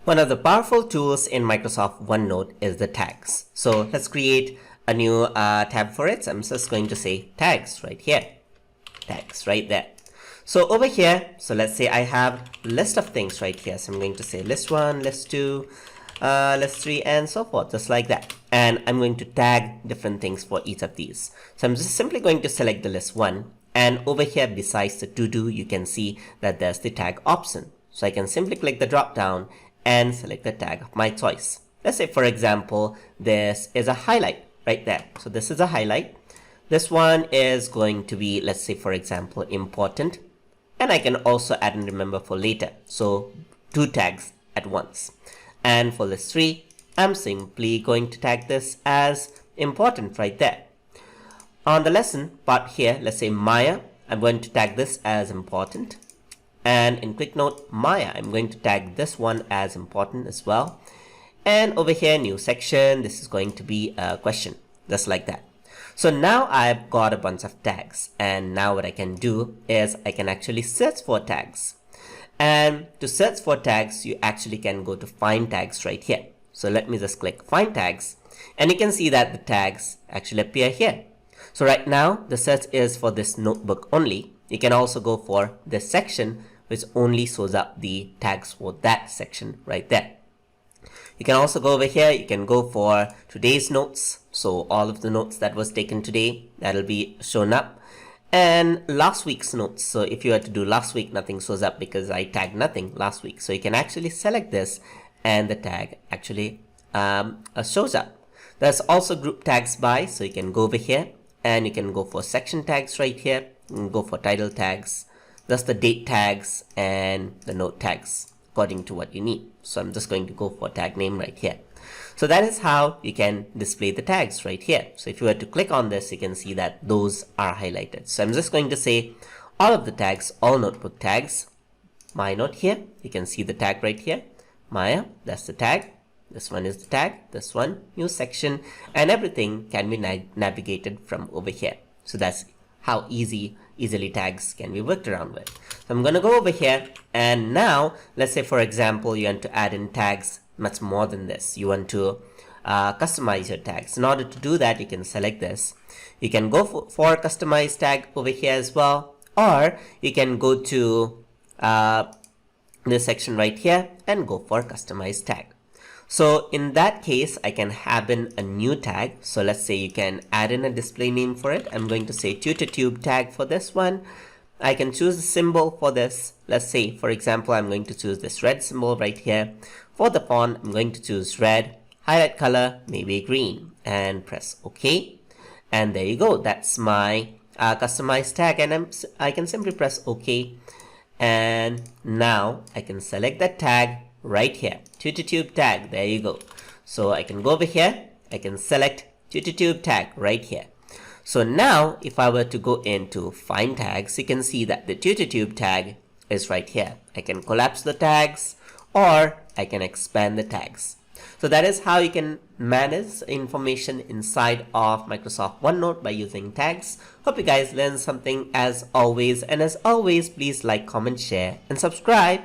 One of the powerful tools in Microsoft OneNote is the tags. So let's create a new tab for it. So I'm just going to say tags right here. Tags right there. So over here, so let's say I have a list of things right here. So I'm going to say list 1, list 2, list 3, and so forth, just like that. And I'm going to tag different things for each of these. So I'm just simply going to select the list 1. And over here, besides the to do, you can see that there's the tag option. So I can simply click the drop down and select the tag of my choice. Let's say, for example, this is a highlight right there. So this is a highlight. This one is going to be, let's say, for example, important. And I can also add and remember for later. So 2 tags at once. And for list 3, I'm simply going to tag this as important right there. On the lesson part here, let's say Maya, I'm going to tag this as important. And in quick note, Maya, I'm going to tag this one as important as well. And over here, new section, this is going to be a question, just like that. So now I've got a bunch of tags, and now what I can do is I can actually search for tags. And to search for tags, you actually can go to find tags right here. So let me just click find tags, and you can see that the tags actually appear here. So right now the search is for this notebook only. You can also go for this section, which only shows up the tags for that section right there. You can also go over here, you can go for today's notes. So all of the notes that was taken today, that'll be shown up. And last week's notes. So if you were to do last week, nothing shows up because I tagged nothing last week. So you can actually select this and the tag actually shows up. There's also group tags by, so you can go over here and you can go for section tags right here. You can go for title tags. That's the date tags and the note tags according to what you need. So I'm just going to go for tag name right here. So that is how you can display the tags right here. So if you were to click on this, you can see that those are highlighted. So I'm just going to say all of the tags, all notebook tags, my note here. You can see the tag right here. Maya, that's the tag. This one is the tag. This one, new section, and everything can be navigated from over here. So that's how easily tags can be worked around with. So I'm going to go over here, and now let's say, for example, you want to add in tags much more than this. You want to customize your tags. In order to do that, you can select this. You can go for customize tag over here as well, or you can go to this section right here and go for customize tag. So in that case, I can have in a new tag. So let's say you can add in a display name for it. I'm going to say TutorTube tag for this one. I can choose a symbol for this. Let's say, for example, I'm going to choose this red symbol right here. For the font, I'm going to choose red, highlight color, maybe green, and press OK. And there you go. That's my customized tag, and I can simply press OK. And now I can select that tag right here, TutorTube tag. There you go. So I can go over here. I can select TutorTube tag right here. So now if I were to go into find tags, you can see that the TutorTube tag is right here. I can collapse the tags or I can expand the tags. So that is how you can manage information inside of Microsoft OneNote by using tags. Hope you guys learned something as always. And as always, please like, comment, share, and subscribe.